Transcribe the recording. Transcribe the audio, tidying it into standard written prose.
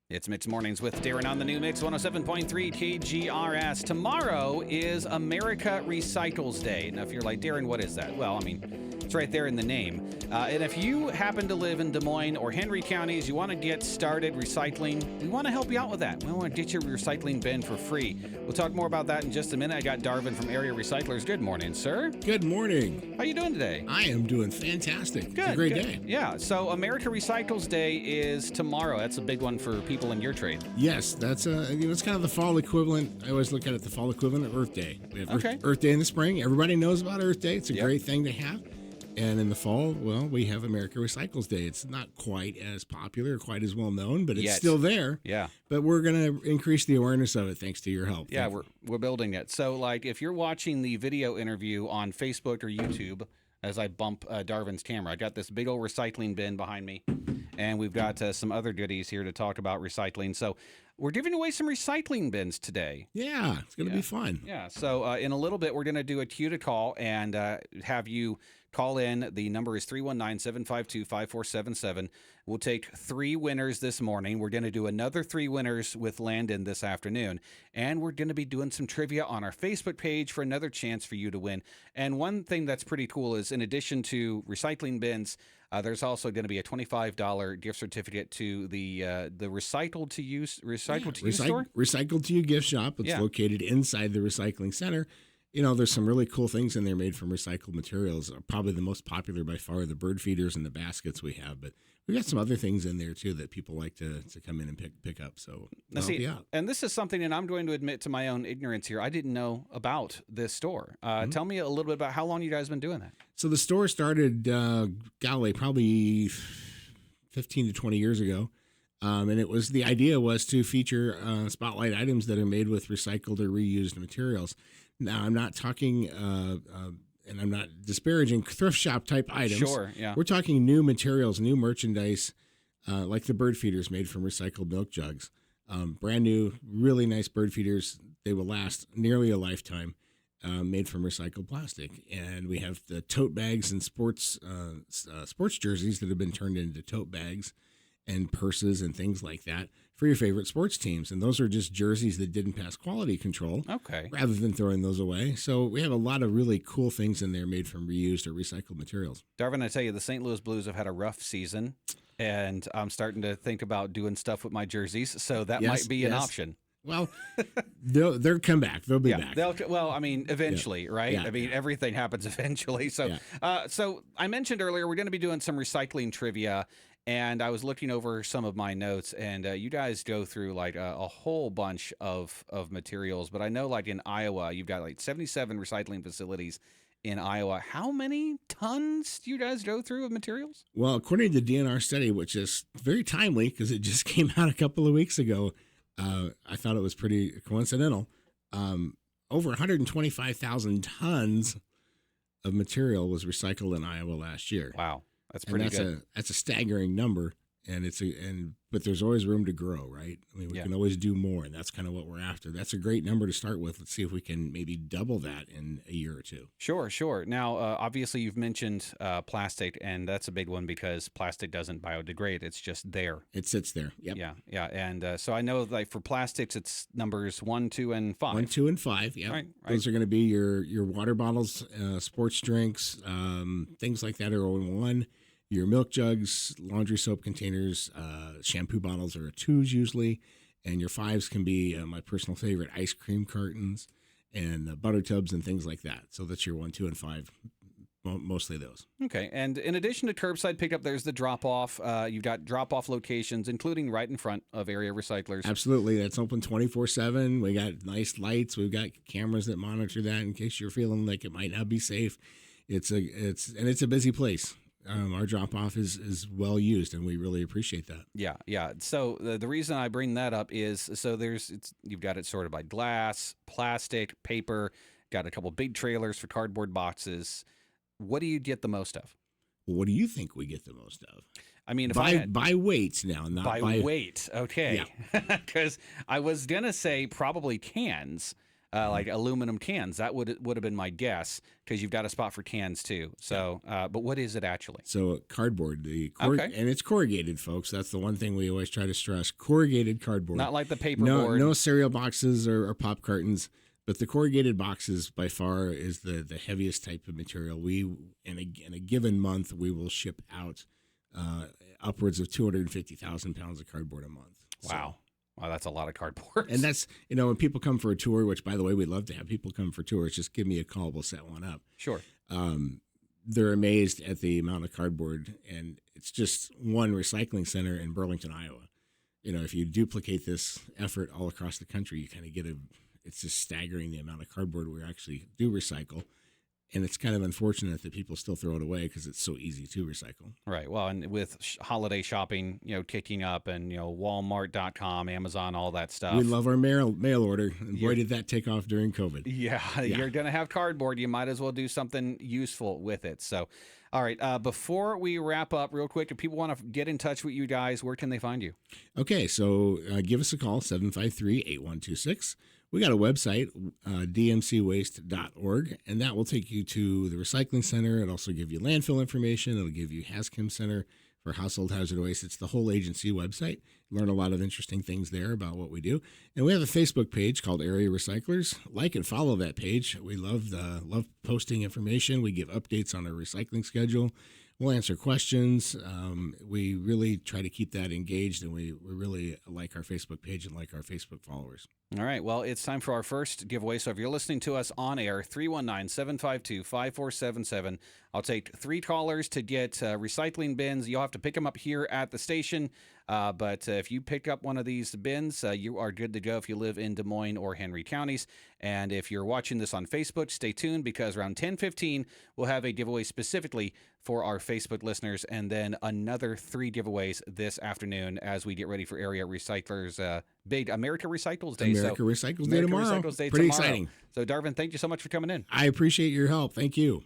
It's Mix Mornings with Darren on the new Mix 107.3 KGRS. Tomorrow is America Recycles Day. Now, if you're like, Darren, what is that? Well, I mean, it's right there in the name. And if you happen to live in Des Moines or Henry counties, you want to get started recycling, we want to help you out with that. We want to get your recycling bin for free. We'll talk more about that in just a minute. I got Darven from Area Recyclers. Good morning, sir. Good morning. How you doing today? I am doing fantastic. Good. It's a great good. day. Yeah. So America Recycles Day is tomorrow. That's a big one for people in your trade. Yes, that's it's kind of the fall equivalent. I always look at it the fall equivalent of Earth Day. We have Okay. Earth Day in the spring. Everybody knows about Earth Day. It's a Yep. great thing to have. And in the fall, well, we have America Recycles Day. It's not quite as popular, quite as well known, but it's Yet. still there. Yeah. But we're going to increase the awareness of it thanks to your help. Yeah, Thank we're building it. So, like, if you're watching the video interview on Facebook or YouTube, as I bump Darvin's camera, I got this big old recycling bin behind me, and we've got some other goodies here to talk about recycling. So, we're giving away some recycling bins today. Yeah, it's going to Yeah. be fun. Yeah. So, in a little bit, we're going to do a cue to call and have you call in. The number is 319-752-5477. We'll take 3 winners this morning. We're going to do another 3 winners with Landon this afternoon. And we're going to be doing some trivia on our Facebook page for another chance for you to win. And one thing that's pretty cool is, in addition to recycling bins, there's also going to be a $25 gift certificate to the Recycled to Use store. Recycled to You gift shop. It's Yeah. located inside the recycling center. You know, there's some really cool things in there made from recycled materials. Probably the most popular by far are the bird feeders and the baskets we have. But we've got some other things in there, too, that people like to come in and pick up. So Now, help see, you out. and this is something, and I'm going to admit to my own ignorance here. I didn't know about this store. Tell me a little bit about how long you guys been doing that. So the store started, probably 15 to 20 years ago. And the idea was to feature spotlight items that are made with recycled or reused materials. Now, I'm not talking, and I'm not disparaging thrift shop type items. Sure, yeah. We're talking new materials, new merchandise, like the bird feeders made from recycled milk jugs. Brand new, really nice bird feeders. They will last nearly a lifetime, made from recycled plastic. And we have the tote bags and sports jerseys that have been turned into tote bags and purses and things like that for your favorite sports teams. And those are just jerseys that didn't pass quality control Okay. rather than throwing those away. So we have a lot of really cool things in there made from reused or recycled materials. Darvin, I tell you, the St. Louis Blues have had a rough season, and I'm starting to think about doing stuff with my jerseys, so that Yes, might be an yes. option. Well, they'll come back. They'll be back. Well, I mean, eventually, right? Yeah, I mean, everything happens eventually. So, so I mentioned earlier we're going to be doing some recycling trivia, and I was looking over some of my notes, and you guys go through like a whole bunch of materials. But I know, like in Iowa, you've got like 77 recycling facilities in Iowa. How many tons do you guys go through of materials? Well, according to the DNR study, which is very timely because it just came out a couple of weeks ago, I thought it was pretty coincidental. Over 125,000 tons of material was recycled in Iowa last year. Wow, that's And pretty good. That's a staggering number, but there's always room to grow, right? I mean, we can always do more, and that's kind of what we're after. That's a great number to start with. Let's see if we can maybe double that in a year or two. Sure. Now, obviously, you've mentioned plastic, and that's a big one because plastic doesn't biodegrade. It's just there. It sits there. Yep. Yeah. And so I know, like, for plastics, it's numbers 1, 2, and 5. 1, 2, and 5. Yeah, Right. Those are going to be your water bottles, sports drinks, things like that are in 1. Your milk jugs, laundry soap containers, shampoo bottles are 2s usually, and your 5s can be my personal favorite, ice cream cartons and butter tubs and things like that. So that's your 1, 2, and 5, mostly those. Okay. And in addition to curbside pickup, there's the drop-off. You've got drop-off locations, including right in front of Area Recyclers. Absolutely. That's open 24/7. We got nice lights. We've got cameras that monitor that in case you're feeling like it might not be safe. It's a busy place. Our drop-off is well used, and we really appreciate that. Yeah. So the reason I bring that up is you've got it sorted by glass, plastic, paper, got a couple big trailers for cardboard boxes. What do you get the most of? What do you think we get the most of? I mean, if by weight now, not by weight. Okay. Because I was going to say probably cans. like aluminum cans. That would have been my guess, because you've got a spot for cans too. So, but what is it actually? So cardboard, Okay. and it's corrugated, folks. That's the one thing we always try to stress: corrugated cardboard. Not like the paperboard. No cereal boxes or pop cartons, but the corrugated boxes by far is the heaviest type of material. We in a given month we will ship out upwards of 250,000 pounds of cardboard a month. Wow. Wow, that's a lot of cardboard. And that's, when people come for a tour, which, by the way, we'd love to have people come for tours, just give me a call. We'll set one up. Sure. They're amazed at the amount of cardboard, and it's just one recycling center in Burlington, Iowa. If you duplicate this effort all across the country, you kind of get it's just staggering the amount of cardboard we actually do recycle. And it's kind of unfortunate that people still throw it away because it's so easy to recycle. Right. Well, and with holiday shopping, kicking up, and Walmart.com, Amazon, all that stuff. We love our mail order. And boy, did that take off during COVID. Yeah, you're going to have cardboard. You might as well do something useful with it. So, all right. Before we wrap up real quick, if people want to get in touch with you guys, where can they find you? Okay. So give us a call, 753-8126. We got a website, dmcwaste.org, and that will take you to the recycling center. It'll also give you landfill information. It'll give you HASCM Center for household hazard waste. It's the whole agency website. Learn a lot of interesting things there about what we do. And we have a Facebook page called Area Recyclers. Like and follow that page. We love posting information. We give updates on our recycling schedule. We'll answer questions. We really try to keep that engaged, and we really like our Facebook page and like our Facebook followers. All right. Well, it's time for our first giveaway. So if you're listening to us on air, 319-752-5477. I'll take 3 callers to get recycling bins. You'll have to pick them up here at the station. But if you pick up one of these bins, you are good to go if you live in Des Moines or Henry counties. And if you're watching this on Facebook, stay tuned, because around 10:15, we'll have a giveaway specifically for our Facebook listeners, and then another 3 giveaways this afternoon as we get ready for Area Recyclers' big America Recycles Day. America Recycles Day tomorrow. Pretty exciting. So, Darven, thank you so much for coming in. I appreciate your help. Thank you.